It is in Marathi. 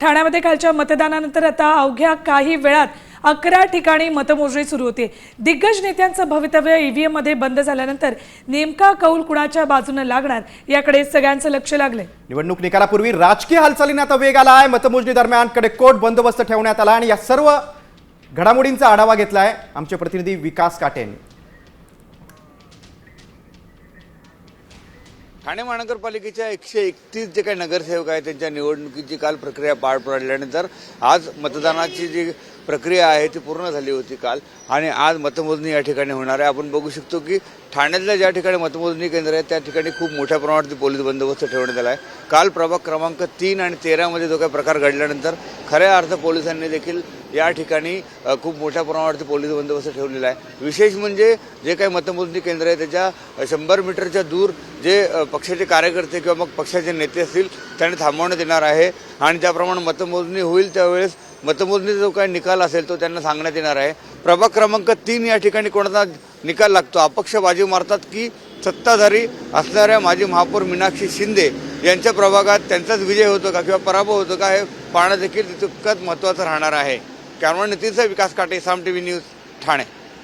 ठाण्यामध्ये कालच्या मतदानानंतर आता अवघ्या काही वेळात 11 ठिकाणी मतमोजणी सुरू होते। दिग्गज नेत्यांचं भवितव्य ईव्हीएम मध्ये बंद झाल्यानंतर नेमका कौल कुणाच्या बाजूने लागणार याकडे सगळ्यांचं लक्ष लागलंय। निवडणूक निकालापूर्वी राजकीय हालचालींना आता वेग आला आहे। मतमोजणी दरम्यान कडेकोट बंदोबस्त ठेवण्यात आला आणि या सर्व घडामोडींचा आढावा घेतलाय आमचे प्रतिनिधी विकास काटे यांनी। ठाणे महानगरपालिकेच्या 131 जे काही नगरसेवक आहेत त्यांच्या निवडणुकीची काल प्रक्रिया पार पडल्यानंतर आज मतदानाची जी प्रक्रिया आहे ती पूर्ण झाली होती काल आणि आज मतमोजणी या ठिकाणी होणार आहे। आपण बघू शकतो की ठाण्यातल्या ज्या ठिकाणी मतमोजणी केंद्र आहेत त्या ठिकाणी खूप मोठ्या प्रमाणात पोलीस बंदोबस्त ठेवण्यात आला आहे। काल प्रभाग क्रमांक 3 आणि 13 मध्ये जो काही प्रकार घडल्यानंतर खऱ्या अर्थ पोलिसांनी देखील या ठिकाणी खूप मोठ्या प्रमाणावरती पोलीस बंदोबस्त ठेवलेला आहे। विशेष म्हणजे जे काही मतमोजणी केंद्र आहे त्याच्या 100 मीटरच्या दूर जे पक्षाचे कार्यकर्ते किंवा मग पक्षाचे नेते असतील त्यांनी थांबवण्यात येणार आहे आणि ज्याप्रमाणे मतमोजणी होईल त्यावेळेस मतमोजणीचा जो काही निकाल असेल तो त्यांना सांगण्यात येणार आहे। प्रभाग क्रमांक 3 या ठिकाणी कोणाचा निकाल लागतो, अपक्ष बाजी मारतात की सत्ताधारी असणाऱ्या माजी महापौर मीनाक्षी शिंदे यांच्या प्रभागात त्यांचाच विजय होतो का किंवा पराभव होतो का हे पाहणं देखील तितकंच महत्त्वाचं राहणार आहे। कॅमेरामॅन नितीनचा विकास काटे, साम टीव्ही न्यूज, ठाणे।